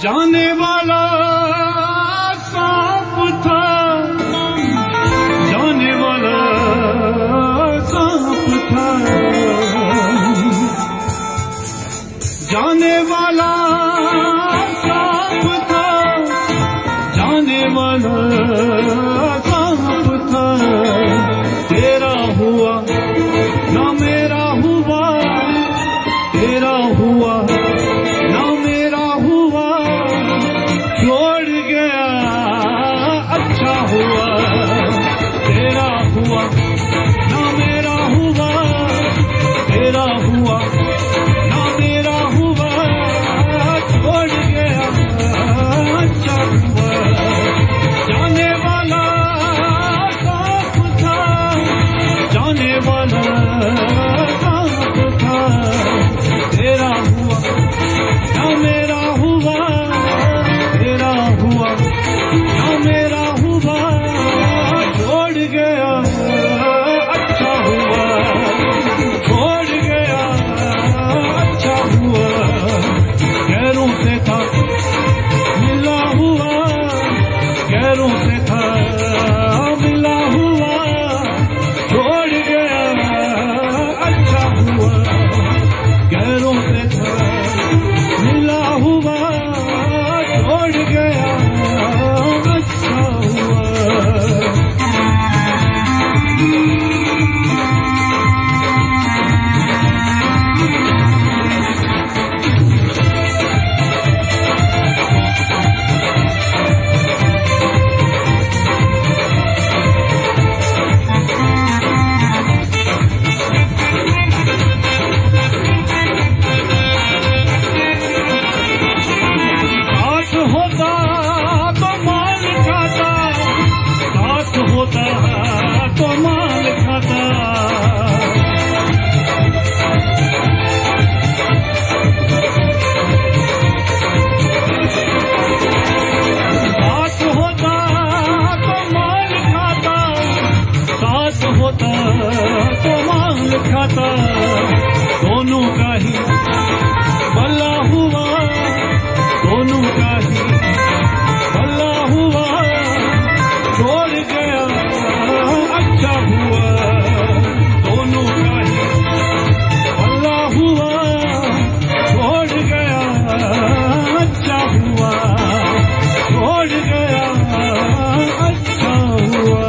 जाने वाला सांप था, जाने वाला सांप था, जाने वाला सांप था, जाने वाला सांप था। तेरा हुआ ना मेरा हुआ, तेरा हुआ ना मेरा हुआ, छोड़ गया अच्छा हुआ। तेरा हुआ ना मेरा हुआ, तेरा हुआ ना मेरा हुआ, छोड़ गया अच्छा हुआ। जाने वाला सांप था, जाने वाला सांप था। तेरा हुआ ना मेरा हुआ, तेरा हुआ ना मेरा हुआ, छोड़ गया अच्छा हुआ, छोड़ गया अच्छा हुआ। गैरों से था मिला हुआ, गैरों से था मिला हुआ, छोड़ गया अच्छा हुआ। गैरों से था मिला हुआ, छोड़ गया अच्छा हुआ। तो माल खाता, साथ होता तो माल खाता, साथ होता तो माल खाता। दोनों का ही भला हुआ, दोनों का ही भला हुआ, छोड़ गया अच्छा हुआ। दोनों का ही भला हुआ, छोड़ गया अच्छा हुआ, छोड़ गया अच्छा हुआ।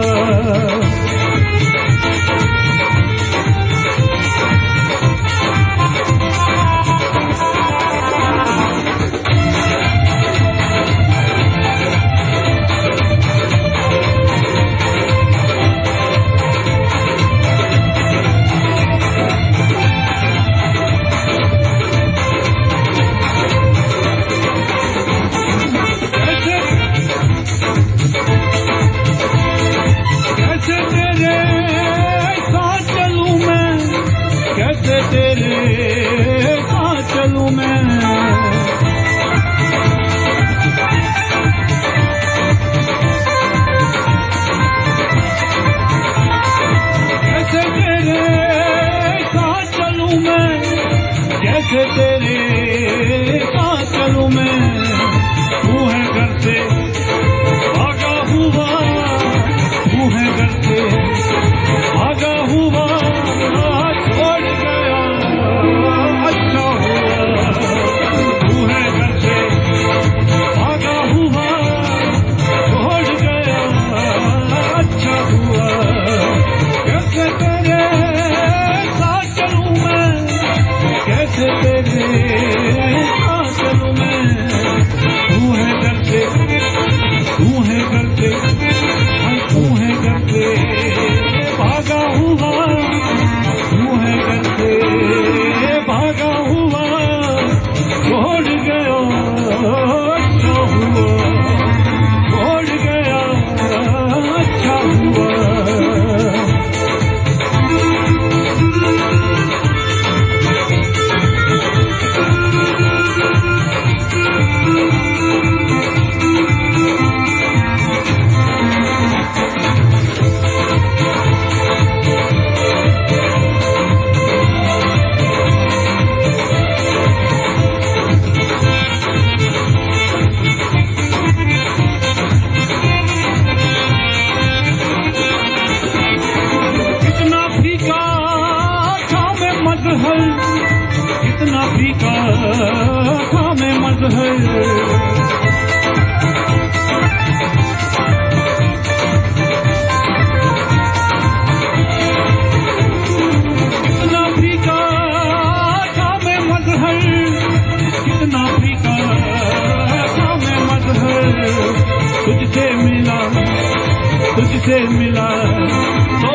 मजहर। कितना फीका था मैं मजहर, कितना फीका था मैं मजहर। तुझसे मिला तो